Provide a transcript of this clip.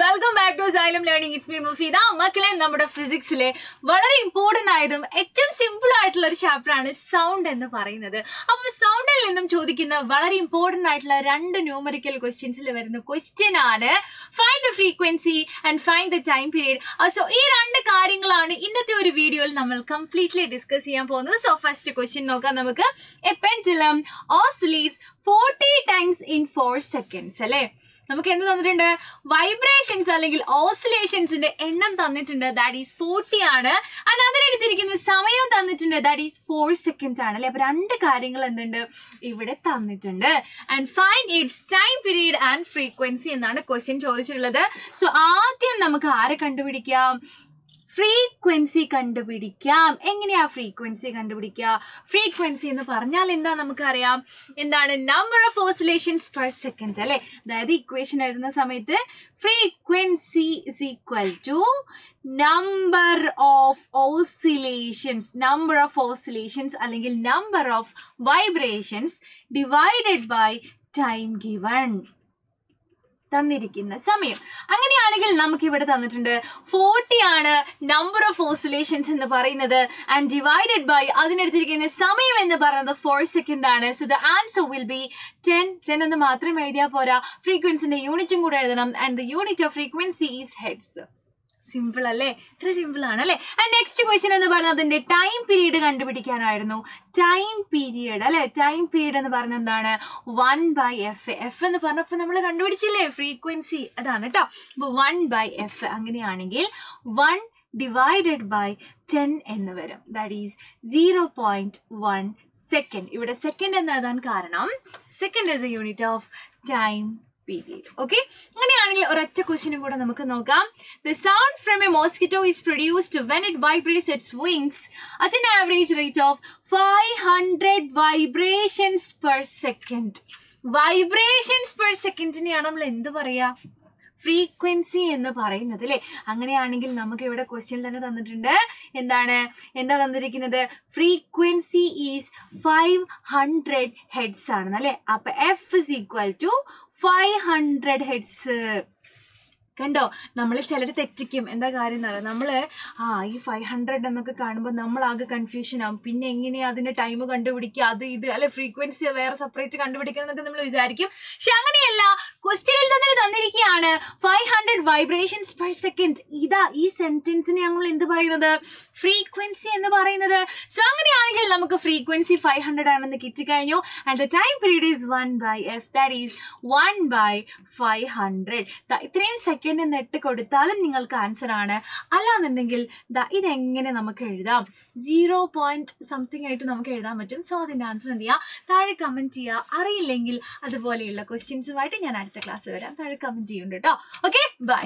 Welcome back to Xylem Learning. It's me Mufeeda. മക്കളെ, നമ്മുടെ ഫിസിക്സിലെ വളരെ ഇമ്പോർട്ടന്റ് ആയതും ഏറ്റവും സിമ്പിൾ ആയിട്ടുള്ള ഒരു ചാപ്റ്റർ ആണ് സൗണ്ട് എന്ന് പറയുന്നത്. അപ്പോൾ സൗണ്ടിൽ നിന്നും ചോദിക്കുന്ന വളരെ ഇമ്പോർട്ടന്റ് ആയിട്ടുള്ള രണ്ട് ന്യൂമറിക്കൽ ക്വസ്റ്റ്യൻസിൽ വരുന്ന ക്വസ്റ്റ്യൻ ആണ് find the frequency and find the time period. So ഈ രണ്ട് കാര്യങ്ങളാണ് ഇന്നത്തെ ഒരു വീഡിയോയിൽ നമ്മൾ കംപ്ലീറ്റ്ലി ഡിസ്കസ് ചെയ്യാൻ പോകുന്നത്. സോ ഫസ്റ്റ് ക്വസ്റ്റ്യൻ നോക്കാം നമുക്ക്. A pendulum oscillates 40 times in 4 seconds അല്ലേ? നമുക്ക് എന്ത് തന്നിട്ടുണ്ട്? വൈബ്രേഷൻസ് അല്ലെങ്കിൽ ഓസിലേഷൻസിന്റെ എണ്ണം തന്നിട്ടുണ്ട്, ദാറ്റ് ഈസ് 40 ആണ്. ആൻഡ് അതിനെടുത്തിരിക്കുന്ന സമയം തന്നിട്ടുണ്ട്, ദാറ്റ് ഈസ് 4 seconds ആണ് അല്ലെ? അപ്പൊ രണ്ട് കാര്യങ്ങൾ എന്തുണ്ട് ഇവിടെ തന്നിട്ടുണ്ട്. And find it's time period and frequency എന്നാണ് ക്വസ്റ്റ്യൻ ചോദിച്ചിട്ടുള്ളത്. സോ ആദ്യം നമുക്ക് ആരെ കണ്ടുപിടിക്കാം? ഫ്രീക്വൻസി കണ്ടുപിടിക്കാം. എങ്ങനെയാ ഫ്രീക്വൻസി കണ്ടുപിടിക്കുക? ഫ്രീക്വൻസി എന്ന് പറഞ്ഞാൽ എന്താ നമുക്കറിയാം. എന്താണ്? Number of oscillations per second അല്ലെ? അതായത് ഇക്വേഷൻ എഴുതുന്ന സമയത്ത് frequency is equal to number of oscillations അല്ലെങ്കിൽ number of vibrations divided by time given, തന്നിരിക്കുന്ന സമയം. അങ്ങനെയാണെങ്കിൽ നമുക്ക് ഇവിടെ തന്നിട്ടുണ്ട് 40 ആണ് നമ്പർ ഓഫ് ഓസിലേഷൻസ് എന്ന് പറയുന്നത്, ആൻഡ് ഡിവൈഡഡ് ബൈ അതിനെടുത്തിരിക്കുന്ന സമയം എന്ന് പറയുന്നത് 4 seconds ആണ്. So the answer will be 10 എന്ന് മാത്രം എഴുതിയാൽ പോരാ, ഫ്രീക്വൻസിന്റെ യൂണിറ്റും കൂടെ എഴുതണം. And the unit of frequency is hertz. Simple അല്ലേ? ഇത്ര സിമ്പിൾ ആണ് അല്ലേ? ആൻഡ് നെക്സ്റ്റ് ക്വസ്റ്റ്യൻ എന്ന് പറഞ്ഞാൽ അതിന്റെ ടൈം പീരീഡ് കണ്ടുപിടിക്കാനായിരുന്നു. ടൈം പീരീഡ് അല്ലെ? ടൈം പീരീഡ് എന്ന് പറഞ്ഞ എന്താണ്? 1/f. എഫ് എന്ന് പറഞ്ഞപ്പോൾ നമ്മൾ കണ്ടുപിടിച്ചില്ലേ ഫ്രീക്വൻസി, അതാണ് കേട്ടോ. അപ്പൊ 1/f. അങ്ങനെയാണെങ്കിൽ 1 divided by 10 എന്ന് വരും. That is 0.1 second. ഇവിടെ സെക്കൻഡ് എന്ന് എഴുതാൻ കാരണം second is A unit of time period. Okay, അങ്ങനെയാണെങ്കിൽ ഒരൊറ്റ ക്വസ്റ്റ്യനും കൂടെ നമുക്ക് നോക്കാം. The sound from a mosquito is produced when it vibrates its wings at an average rate of 500 vibrations per second. Vibrations per second നെയാണ് നമ്മൾ എന്ത് പറയാ? ഫ്രീക്വൻസി എന്ന് പറയുന്നത് അല്ലേ? അങ്ങനെയാണെങ്കിൽ നമുക്ക് ഇവിടെ ക്വസ്റ്റ്യൻ തന്നെ തന്നിട്ടുണ്ട്. എന്താ തന്നിരിക്കുന്നത്? ഫ്രീക്വൻസി ഈസ് 500 ഹെഡ്സ് ആണെന്ന് അല്ലെ? അപ്പൊ F is equal to 500 hertz. കണ്ടോ, നമ്മൾ ചിലർ തെറ്റിക്കും. എന്താ കാര്യം എന്നറിയാം, നമ്മള് ഈ 500 എന്നൊക്കെ കാണുമ്പോൾ നമ്മൾ ആകെ കൺഫ്യൂഷൻ ആവും. പിന്നെ എങ്ങനെയാ അതിന്റെ ടൈം കണ്ടുപിടിക്കുക, അത് ഇത് അല്ലെ, ഫ്രീക്വൻസി വേറെ സെപ്പറേറ്റ് കണ്ടുപിടിക്കണം എന്നൊക്കെ നമ്മൾ വിചാരിക്കും. പക്ഷെ അങ്ങനെയല്ല, ക്വസ്റ്റ്യനിൽ തന്നെ തന്നിരിക്കുകയാണ് 500 വൈബ്രേഷൻസ് പെർ സെക്കൻഡ്. ഈ സെന്റൻസിനെ നമ്മൾ എന്ത് പറയുന്നത്? ഫ്രീക്വൻസി എന്ന് പറയുന്നത്. സോ അങ്ങനെയാണെങ്കിൽ നമുക്ക് ഫ്രീക്വൻസി 500 ആണെന്ന് കിട്ടിക്കഴിഞ്ഞു. And the time period is 1/f, that is 1/500. ഇത്രയും സെക്കൻഡ് എന്ന് ഇട്ട് കൊടുത്താലും നിങ്ങൾക്ക് ആൻസർ ആണ്. അല്ലാന്നുണ്ടെങ്കിൽ ഇതെങ്ങനെ നമുക്ക് എഴുതാം? 0.something ആയിട്ട് നമുക്ക് എഴുതാൻ പറ്റും. സോ അതിന്റെ ആൻസർ എന്ത് ചെയ്യുക? താഴെ കമന്റ് ചെയ്യുക. അറിയില്ലെങ്കിൽ അതുപോലെയുള്ള ക്വസ്റ്റ്യൻസുമായിട്ട് ഞാൻ അടുത്ത ക്ലാസ് വരാം. താഴെ കമന്റ് ചെയ്യുന്നുണ്ട് കേട്ടോ. Okay, by.